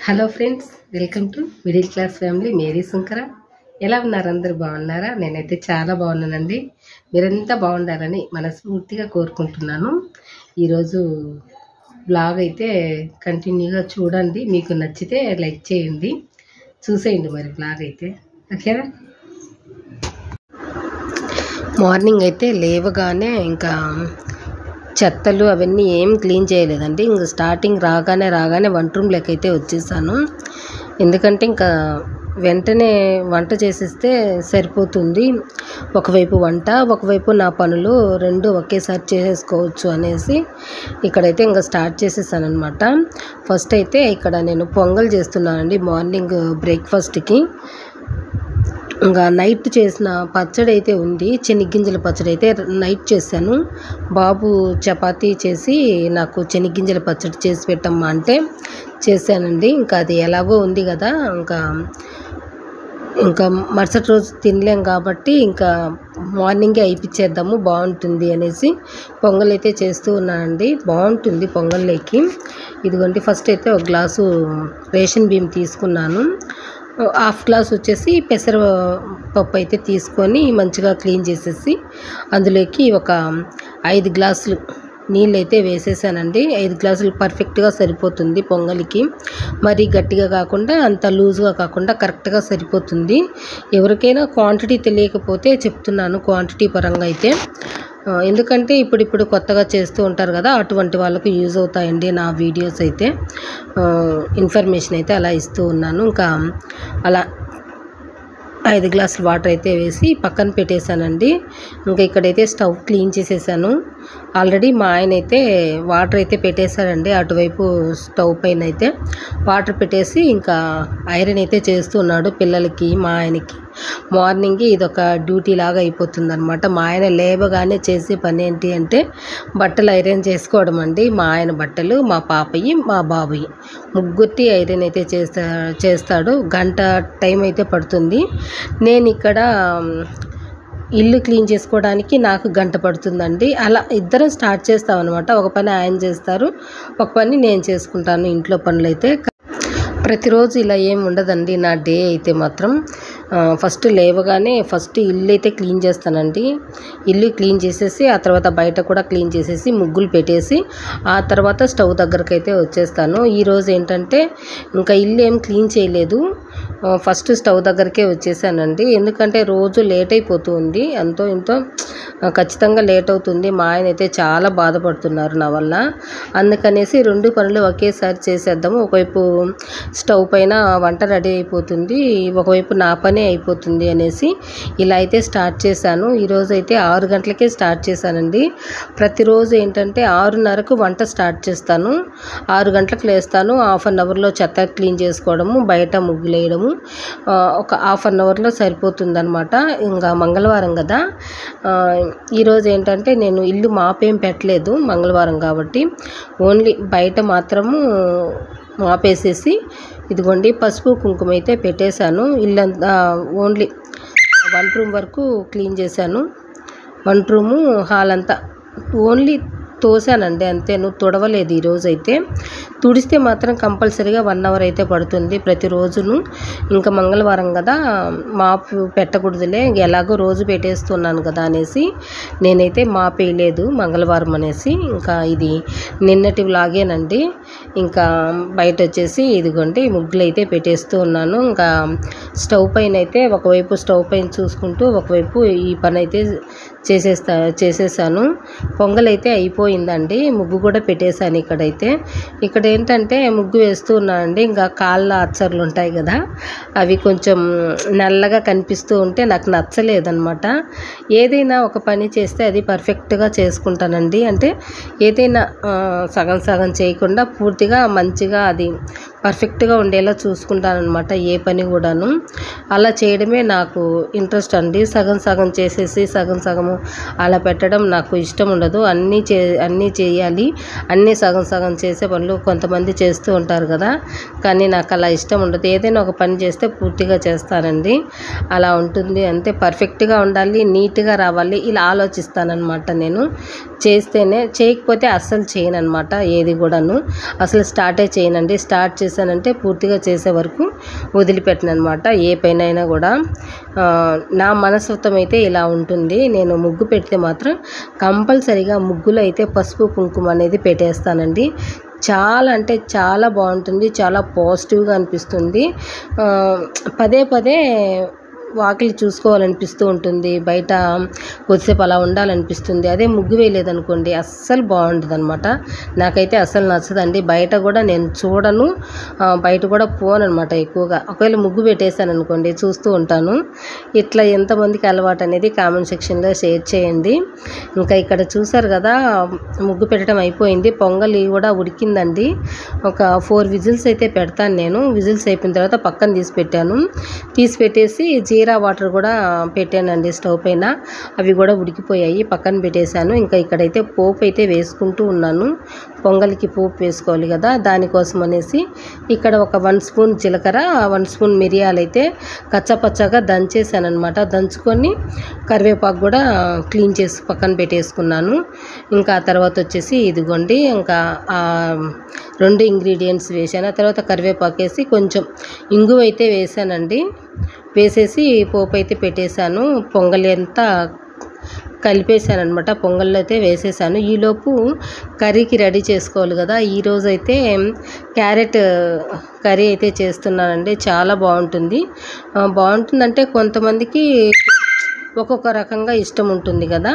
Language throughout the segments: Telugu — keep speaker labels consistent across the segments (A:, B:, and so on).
A: Hello friends, welcome to middle class family. Mary Sunkara. ఎలా ఉన్నారు? అందరూ బాగున్నారా? నేనైతే చాలా బాగున్నానండి. మీరంతా బాగుండాలని మనస్ఫూర్తిగా కోరుకుంటున్నాను. ఈరోజు బ్లాగ్ అయితే కంటిన్యూగా చూడండి. మీకు నచ్చితే లైక్ చేయండి, చూసేయండి. మరి బ్లాగ్ అయితే ఓకేనా. మార్నింగ్ అయితే లేవగానే ఇంకా చెత్తలు అవన్నీ ఏం క్లీన్ చేయలేదండి. ఇంకా స్టార్టింగ్ రాగానే వంట రూమ్లోకి అయితే వచ్చేసాను. ఎందుకంటే ఇంకా వెంటనే వంట చేసేస్తే సరిపోతుంది. ఒకవైపు వంట, ఒకవైపు నా పనులు రెండు ఒకేసారి చేసేసుకోవచ్చు అనేసి ఇక్కడైతే ఇంకా స్టార్ట్ చేసేసాను అనమాట. ఫస్ట్ అయితే ఇక్కడ నేను పొంగల్ చేస్తున్నానండి మార్నింగ్ బ్రేక్ఫాస్ట్కి. ఇంకా నైట్ చేసిన పచ్చడి అయితే ఉంది, శనగ్గింజల పచ్చడి అయితే నైట్ చేశాను. బాబు చపాతీ చేసి నాకు శనగ్గింజల పచ్చడి చేసి పెట్టమ్మా అంటే చేశానండి. ఇంకా అది ఎలాగో ఉంది కదా, ఇంకా మరుసటి రోజు తినలేం కాబట్టి ఇంకా మార్నింగే అయిపించేద్దాము బాగుంటుంది అనేసి పొంగల్ అయితే చేస్తూ ఉన్నానండి. బాగుంటుంది పొంగల్లోకి. ఇదిగోండి, ఫస్ట్ అయితే ఒక గ్లాసు రేషన్ బియ్యం తీసుకున్నాను. హాఫ్ గ్లాస్ వచ్చేసి పెసరపప్పు అయితే తీసుకొని మంచిగా క్లీన్ చేసేసి అందులోకి ఒక 5 గ్లాసులు నీళ్ళు అయితే వేసేసానండి. 5 గ్లాసులు పర్ఫెక్ట్గా సరిపోతుంది పొంగలికి. మరీ గట్టిగా కాకుండా అంత లూజ్గా కాకుండా కరెక్ట్గా సరిపోతుంది. ఎవరికైనా క్వాంటిటీ తెలియకపోతే చెప్తున్నాను క్వాంటిటీ పరంగా అయితే. ఎందుకంటే ఇప్పుడు కొత్తగా చేస్తూ ఉంటారు కదా, అటువంటి వాళ్ళకు యూజ్ అవుతాయండి నా వీడియోస్ అయితే. ఇన్ఫర్మేషన్ అయితే అలా ఇస్తూ ఉన్నాను. ఇంకా అలా 5 గ్లాసులు వాటర్ అయితే వేసి పక్కన పెట్టేశానండి. ఇంకా ఇక్కడైతే స్టవ్ క్లీన్ చేసేసాను. ఆల్రెడీ మా ఆయన అయితే వాటర్ అయితే పెట్టేశారండి. అటువైపు స్టవ్ పైన అయితే వాటర్ పెట్టేసి ఇంకా ఐరన్ అయితే చేస్తున్నాడు పిల్లలకి, మా ఆయనకి. మార్నింగ్ ఇదొక డ్యూటీ లాగా అయిపోతుంది అనమాట. మా ఆయన లేవగానే చేసే పని ఏంటి అంటే బట్టలు ఐరన్ చేసుకోవడం అండి. మా ఆయన బట్టలు, మా పాపయ్యి, మా బాబుయ్యి ముగ్గురిటి ఐరన్ అయితే చేస్తాడు. గంట టైం అయితే పడుతుంది. నేను ఇక్కడ ఇల్లు క్లీన్ చేసుకోవడానికి నాకు గంట పడుతుందండి. అలా ఇద్దరం స్టార్ట్ చేస్తాం అనమాట. ఒక పని ఆయన చేస్తారు, ఒక పని నేను చేసుకుంటాను ఇంట్లో పనులు అయితే. ప్రతిరోజు ఇలా ఏం ఉండదండి నా డే అయితే మాత్రం. ఫస్ట్ లేవగానే ఫస్ట్ ఇల్లు అయితే క్లీన్ చేస్తానండి. ఇల్లు క్లీన్ చేసేసి ఆ తర్వాత బయట కూడా క్లీన్ చేసేసి ముగ్గులు పెట్టేసి ఆ తర్వాత స్టవ్ దగ్గరకు అయితే వచ్చేస్తాను. ఈరోజు ఏంటంటే ఇంకా ఇల్లు ఏం క్లీన్ చేయలేదు, ఫస్ట్ స్టవ్ దగ్గరికే వచ్చేసానండి. ఎందుకంటే రోజు లేట్ అయిపోతుంది, అంతో ఇంతో ఖచ్చితంగా లేట్ అవుతుంది. మా ఆయన అయితే చాలా బాధపడుతున్నారు నా వల్ల. అందుకనేసి 2 పనులు ఒకేసారి చేసేద్దాము. ఒకవైపు స్టవ్ పైన వంట రెడీ అయిపోతుంది, ఒకవైపు నా పనే అయిపోతుంది అనేసి ఇలా అయితే స్టార్ట్ చేశాను. ఈరోజు అయితే 6 గంటలకే స్టార్ట్ చేశానండి. ప్రతిరోజు ఏంటంటే 6:30కు వంట స్టార్ట్ చేస్తాను. 6 గంటలకు లేస్తాను. హాఫ్ అన్ అవర్లో చెత్త క్లీన్ చేసుకోవడము, బయట ముగ్గులు వేయడము ఒక హాఫ్ అన్ అవర్లో సరిపోతుంది అనమాట. ఇంకా మంగళవారం కదా, ఈరోజు ఏంటంటే నేను ఇల్లు మాపేం పెట్టలేదు మంగళవారం కాబట్టి. ఓన్లీ బయట మాత్రము మాపేసేసి ఇదిగోండి పసుపు కుంకుమ అయితే పెట్టేశాను. ఇల్లంతా ఓన్లీ వంట రూమ్ వరకు క్లీన్ చేశాను. వంట రూము, హాల్ అంతా ఓన్లీ తోసానండి అంతే. నువ్వు తుడవలేదు ఈరోజు అయితే. తుడిస్తే మాత్రం కంపల్సరీగా 1 అవర్ అయితే పడుతుంది ప్రతిరోజును. ఇంకా మంగళవారం కదా, మాపు పెట్టకూడదులే, ఎలాగో రోజు పెట్టేస్తున్నాను కదా అనేసి నేనైతే మాపేయలేదు మంగళవారం అనేసి. ఇంకా ఇది నిన్నటి వ్లాగేనండి. ఇంకా బయట వచ్చేసి ఇదిగోండి ముగ్గులు అయితే పెట్టేస్తూ ఉన్నాను. ఇంకా స్టవ్ పైన అయితే ఒకవైపు స్టవ్ పైన చూసుకుంటూ ఒకవైపు ఈ పని అయితే చేసేసాను. పొంగల్ అయితే అయిపోయిందండి. ముగ్గు కూడా పెట్టేశాను ఇక్కడైతే. ఇక్కడ ఏంటంటే ముగ్గు వేస్తూ ఉన్నానండి. ఇంకా కాళ్ళ అచ్చర్లు ఉంటాయి కదా, అవి కొంచెం నల్లగా కనిపిస్తూ ఉంటే నాకు నచ్చలేదన్నమాట. ఏదైనా ఒక పని చేస్తే అది పర్ఫెక్ట్గా చేసుకుంటానండి. అంటే ఏదైనా సగం సగం చేయకుండా పూర్తిగా మంచిగా అది పర్ఫెక్ట్గా ఉండేలా చూసుకుంటానన్నమాట ఏ పని కూడాను. అలా చేయడమే నాకు ఇంట్రెస్ట్ అండి. సగం సగం చేసేసి సగం సగము అలా పెట్టడం నాకు ఇష్టం ఉండదు. అన్నీ చేయాలి, అన్నీ సగం సగం చేసే పనులు కొంతమంది చేస్తూ ఉంటారు కదా, కానీ నాకు అలా ఇష్టం ఉండదు. ఏదైనా ఒక పని చేస్తే పూర్తిగా చేస్తానండి. అలా ఉంటుంది అంతే. పర్ఫెక్ట్గా ఉండాలి, నీట్గా రావాలి, ఇలా ఆలోచిస్తానన్నమాట నేను. చేస్తేనే, చేయకపోతే అస్సలు చేయను అనమాట ఏది కూడాను. అసలు స్టార్టే చేయనండి. స్టార్ట్ చేసి చేశానంటే పూర్తిగా చేసే వరకు వదిలిపెట్టను అనమాట. ఏ పైన కూడా నా మనస్తత్వం అయితే ఇలా ఉంటుంది. నేను ముగ్గు పెడితే మాత్రం కంపల్సరీగా ముగ్గులో అయితే పసుపు కుంకుమ అనేది పెట్టేస్తానండి. చాలా అంటే చాలా బాగుంటుంది, చాలా పాజిటివ్గా అనిపిస్తుంది. పదే పదే వాకిలి చూసుకోవాలనిపిస్తూ ఉంటుంది, బయట కొద్దిసేపు అలా ఉండాలనిపిస్తుంది. అదే ముగ్గు వేయలేదనుకోండి అస్సలు బాగుంటుంది అనమాట. నాకైతే అస్సలు నచ్చదండి. బయట కూడా నేను చూడను, బయట కూడా పోను అనమాట ఎక్కువగా. ఒకవేళ ముగ్గు పెట్టేశాను అనుకోండి చూస్తూ ఉంటాను. ఇట్లా ఎంతమందికి అలవాటు అనేది కామెంట్ సెక్షన్లో షేర్ చేయండి. ఇంకా ఇక్కడ చూసారు కదా, ముగ్గు పెట్టడం అయిపోయింది. పొంగలి కూడా ఉడికిందండి. ఒక 4 విజిల్స్ అయితే పెడతాను నేను. విజిల్స్ అయిపోయిన తర్వాత పక్కన తీసి పెట్టేసి జీరా వాటర్ కూడా పెట్టానండి స్టవ్ పైన. అవి కూడా ఉడికిపోయాయి, పక్కన పెట్టేశాను. ఇంకా ఇక్కడైతే పోపు అయితే వేసుకుంటూ ఉన్నాను. పొంగల్కి పోపు వేసుకోవాలి కదా, దానికోసం అనేసి ఇక్కడ ఒక 1 స్పూన్ జీలకర్ర, 1 స్పూన్ మిరియాలు అయితే కచ్చపచ్చగా దంచేసాను అనమాట. దంచుకొని కరివేపాకు కూడా క్లీన్ చేసి పక్కన పెట్టేసుకున్నాను. ఇంకా తర్వాత వచ్చేసి ఇదిగోండి, ఇంకా 2 ఇంగ్రీడియంట్స్ వేసాను. ఆ తర్వాత కరివేపాకు వేసి కొంచెం ఇంగువ అయితే వేసానండి. వేసేసి పోపు అయితే పెట్టేశాను. పొంగలి అంతా కలిపేసాను అనమాట. పొంగల్లో అయితే వేసేసాను. ఈలోపు కర్రీకి రెడీ చేసుకోవాలి కదా. ఈరోజు అయితే క్యారెట్ కర్రీ అయితే చేస్తున్నానండి. చాలా బాగుంటుందంటే కొంతమందికి ఒక్కొక్క రకంగా ఇష్టం ఉంటుంది కదా,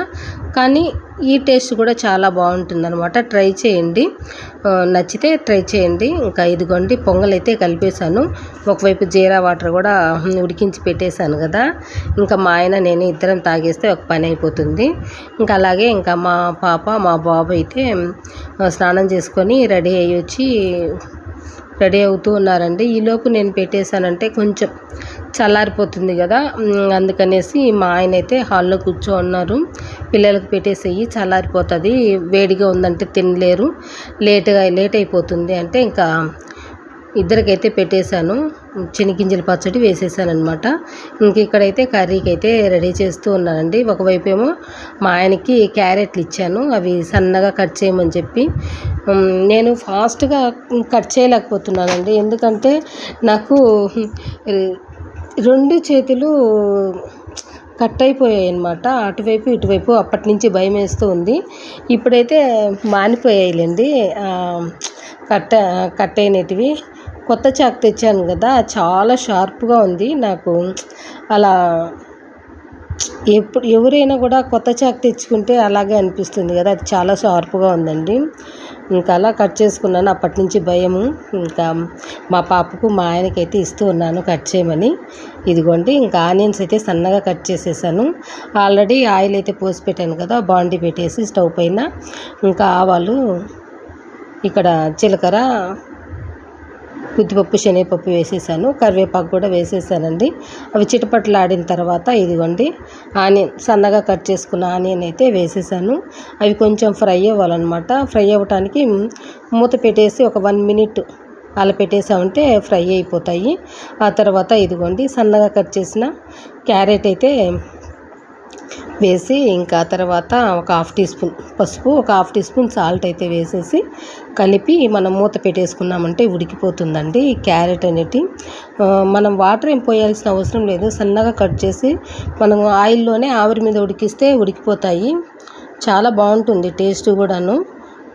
A: కానీ ఈ టేస్ట్ కూడా చాలా బాగుంటుంది అనమాట. ట్రై చేయండి, నచ్చితే ట్రై చేయండి. ఇంకా ఇదిగోండి పొంగల్ అయితే కలిపేశాను. ఒకవైపు జీరా వాటర్ కూడా ఉడికించి పెట్టేశాను కదా. ఇంకా మా ఆయన నేను ఇద్దరం తాగేస్తే ఒక పని అయిపోతుంది. ఇంకా అలాగే ఇంకా మా పాప మా బాబు అయితే స్నానం చేసుకొని రెడీ అవుతూ ఉన్నారండి. ఈలోపు నేను పెట్టేశానంటే కొంచెం చల్లారిపోతుంది కదా, అందుకనేసి మా ఆయన అయితే హాల్లో ఉన్నారు. పిల్లలకు పెట్టేసేయి, చల్లారిపోతుంది, వేడిగా ఉందంటే తినలేరు, లేట్ అయిపోతుంది అంటే ఇంకా ఇద్దరికైతే పెట్టేశాను. చెనిగింజల పచ్చడి వేసేసాను అనమాట. ఇంక ఇక్కడైతే కర్రీకి అయితే రెడీ చేస్తూ ఉన్నానండి. ఒకవైపు ఏమో మా ఆయనకి క్యారెట్లు ఇచ్చాను, అవి సన్నగా కట్ చేయమని చెప్పి. నేను ఫాస్ట్గా కట్ చేయలేకపోతున్నానండి, ఎందుకంటే నాకు 2 చేతులు కట్ అయిపోయాయి అనమాట. అటువైపు ఇటువైపు అప్పటి నుంచి భయం వేస్తూ ఉంది. ఇప్పుడైతే మానిపోయాయిలేండి కట్ అయినటివి. కొత్త చాకు తెచ్చాను కదా, చాలా షార్ప్గా ఉంది. నాకు అలా ఎవరైనా కూడా కొత్త చాకు తెచ్చుకుంటే అలాగే అనిపిస్తుంది కదా, అది చాలా షార్ప్గా ఉందండి. ఇంకా అలా కట్ చేసుకున్నాను. అప్పటి నుంచి భయము. ఇంకా మా పాపకు మా ఆయనకైతే ఇస్తూ ఉన్నాను కట్ చేయమని. ఇదిగోండి ఇంకా ఆనియన్స్ అయితే సన్నగా కట్ చేసేసాను. ఆల్రెడీ ఆయిల్ అయితే పోసి పెట్టాను కదా, బాండీ పెట్టేసి స్టవ్ పైన. ఇంకా ఆవాలు, ఇక్కడ జీలకర్ర, ఉద్దిపప్పు, శనగపప్పు వేసేసాను. కరివేపాకు కూడా వేసేసానండి. అవి చిటపట్లాడిన తర్వాత ఇదిగోండి ఆనియన్, సన్నగా కట్ చేసుకున్న ఆనియన్ అయితే వేసేసాను. అవి కొంచెం ఫ్రై అవ్వాలన్నమాట. ఫ్రై అవ్వటానికి మూత పెట్టేసి ఒక 1 మినిట్ అలా పెట్టేసామంటే ఫ్రై అయిపోతాయి. ఆ తర్వాత ఇదిగోండి సన్నగా కట్ చేసిన క్యారెట్ అయితే వేసి, ఇంకా తర్వాత ఒక 1/2 టీ స్పూన్ పసుపు, ఒక 1/2 టీ స్పూన్ సాల్ట్ అయితే వేసేసి కలిపి మనం మూత పెట్టేసుకున్నామంటే ఉడికిపోతుందండి ఈ క్యారెట్ అనేది. మనం వాటర్ ఏం పోయాల్సిన అవసరం లేదు. సన్నగా కట్ చేసి మనం ఆయిల్లోనే ఆవిరి మీద ఉడికిస్తే ఉడికిపోతాయి. చాలా బాగుంటుంది టేస్ట్ కూడాను.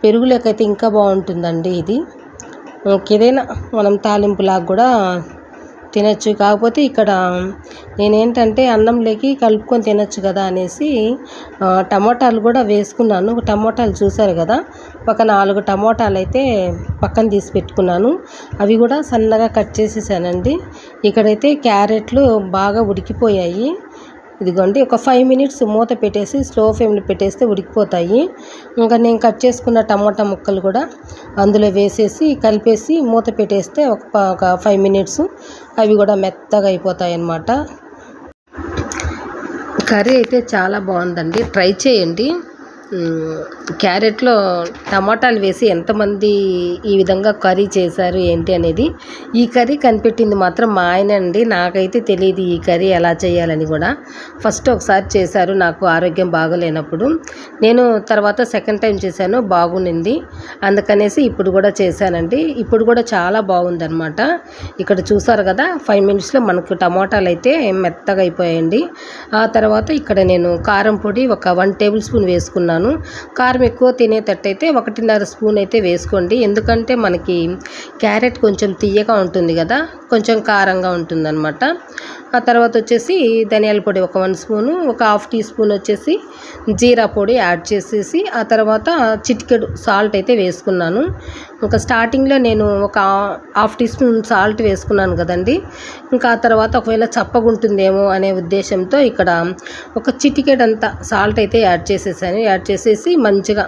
A: పెరుగులోకైతే ఇంకా బాగుంటుందండి ఇది. ఏదైనా మనం తాలింపులాగా కూడా తినచ్చు. కాకపోతే ఇక్కడ నేనేంటంటే అన్నంలోకి కలుపుకొని తినచ్చు కదా అనేసి టమోటాలు కూడా వేసుకున్నాను. టమోటాలు చూసారు కదా, ఒక 4 టమోటాలు అయితే పక్కన తీసి పెట్టుకున్నాను. అవి కూడా సన్నగా కట్ చేసేసానండి. ఇక్కడైతే క్యారెట్లు బాగా ఉడికిపోయాయి. ఇదిగోండి ఒక 5 మినిట్స్ మూత పెట్టేసి స్లో ఫ్లేమ్లో పెట్టేస్తే ఉడికిపోతాయి. ఇంకా నేను కట్ చేసుకున్న టమోటా ముక్కలు కూడా అందులో వేసేసి కలిపేసి మూత పెట్టేస్తే ఒక 5 మినిట్స్ అవి కూడా మెత్తగా అయిపోతాయి అన్నమాట. కర్రీ అయితే చాలా బాగుందండి, ట్రై చేయండి. క్యారెట్లో టమాటాలు వేసి ఎంతమంది ఈ విధంగా కర్రీ చేశారు ఏంటి అనేది. ఈ కర్రీ కనిపెట్టింది మాత్రం మా ఆయన అండి. నాకైతే తెలియదు ఈ కర్రీ ఎలా చేయాలని కూడా. ఫస్ట్ ఒకసారి చేశారు నాకు ఆరోగ్యం బాగోలేనప్పుడు. నేను తర్వాత సెకండ్ టైం చేశాను, బాగుండింది. అందుకనేసి ఇప్పుడు కూడా చేశానండి. ఇప్పుడు కూడా చాలా బాగుందన్నమాట. ఇక్కడ చూసారు కదా 5 మినిట్స్లో మనకు టమాటాలు అయితే మెత్తగా అయిపోయాయండి. ఆ తర్వాత ఇక్కడ నేను కారం పొడి ఒక 1 టేబుల్ స్పూన్ వేసుకున్నాను. కారం ఎక్కువ తినేటట్టయితే 1.5 స్పూన్ అయితే వేసుకోండి. ఎందుకంటే మనకి క్యారెట్ కొంచెం తియ్యగా ఉంటుంది కదా, కొంచెం కారంగా ఉంటుందన్నమాట. ఆ తర్వాత వచ్చేసి ధనియాల పొడి ఒక 1 స్పూను, ఒక హాఫ్ టీ స్పూన్ వచ్చేసి జీరా పొడి యాడ్ చేసేసి ఆ తర్వాత చిటికెడు సాల్ట్ అయితే వేసుకున్నాను. ఇంకా స్టార్టింగ్లో నేను ఒక హాఫ్ టీ స్పూన్ సాల్ట్ వేసుకున్నాను కదండి. ఇంకా ఆ తర్వాత ఒకవేళ చప్పగుంటుందేమో అనే ఉద్దేశంతో ఇక్కడ ఒక చిటికెడంతా సాల్ట్ అయితే యాడ్ చేసేసాను. యాడ్ చేసేసి మంచిగా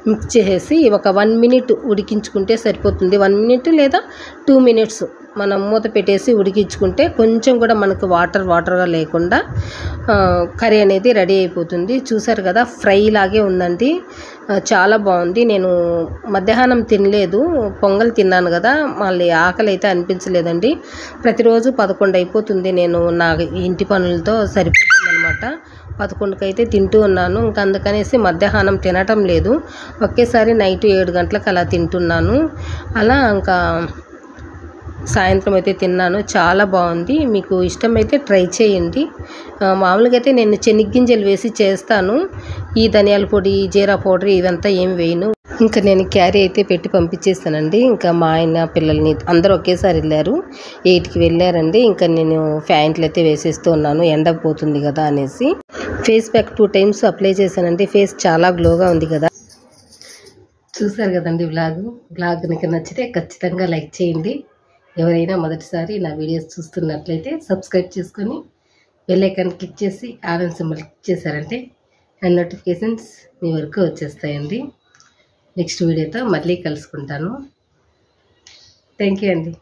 A: మిక్స్ చేసేసి ఒక 1 మినిట్ ఉడికించుకుంటే సరిపోతుంది. 1 మినిట్ లేదా 2 మినిట్స్ మనం మూత పెట్టేసి ఉడికించుకుంటే కొంచెం కూడా మనకు వాటర్గా లేకుండా కర్రీ అనేది రెడీ అయిపోతుంది. చూసారు కదా ఫ్రై లాగే ఉందండి, చాలా బాగుంది. నేను మధ్యాహ్నం తినలేదు, పొంగల్ తిన్నాను కదా, మళ్ళీ ఆకలి అయితే అనిపించలేదండి. ప్రతిరోజు 11 అయిపోతుంది, నేను నా ఇంటి పనులతో సరిపోతుంది అనమాట. 11కి అయితే తింటూ ఉన్నాను. ఇంకా అందుకనేసి మధ్యాహ్నం తినటం లేదు, ఒకేసారి నైట్ 7 గంటలకు అలా తింటున్నాను. అలా ఇంకా సాయంత్రం అయితే తిన్నాను, చాలా బాగుంది. మీకు ఇష్టమైతే ట్రై చేయండి. మామూలుగా అయితే నేను చెనిగ్గింజలు వేసి చేస్తాను, ఈ ధనియాల పొడి జీరా పౌడర్ ఇదంతా ఏం వేయను. ఇంకా నేను క్యారీ అయితే పెట్టి పంపించేస్తానండి. ఇంకా మా ఆయన పిల్లల్ని అందరూ ఒకేసారి వెళ్ళారు, 8కి వెళ్ళారండి. ఇంకా నేను ప్యాంట్లు అయితే వేసేస్తూ ఉన్నాను, ఎండకు పోతుంది కదా అనేసి. ఫేస్ ప్యాక్ 2 టైమ్స్ అప్లై చేశానండి, ఫేస్ చాలా గ్లోగా ఉంది కదా. చూసారు కదండి బ్లాగ్ మీకు నచ్చితే ఖచ్చితంగా లైక్ చేయండి. ఎవరైనా మొదటిసారి నా వీడియోస్ చూస్తున్నట్లయితే సబ్స్క్రైబ్ చేసుకొని బెల్ ఐకాన్ క్లిక్ చేసి ఆల్ సింబల్ క్లిక్ చేశారంటే అండ్ నోటిఫికేషన్స్ మీ వరకు వచ్చేస్తాయండి. నెక్స్ట్ వీడియోతో మళ్ళీ కలుసుకుంటాను. థ్యాంక్ యూ అండి.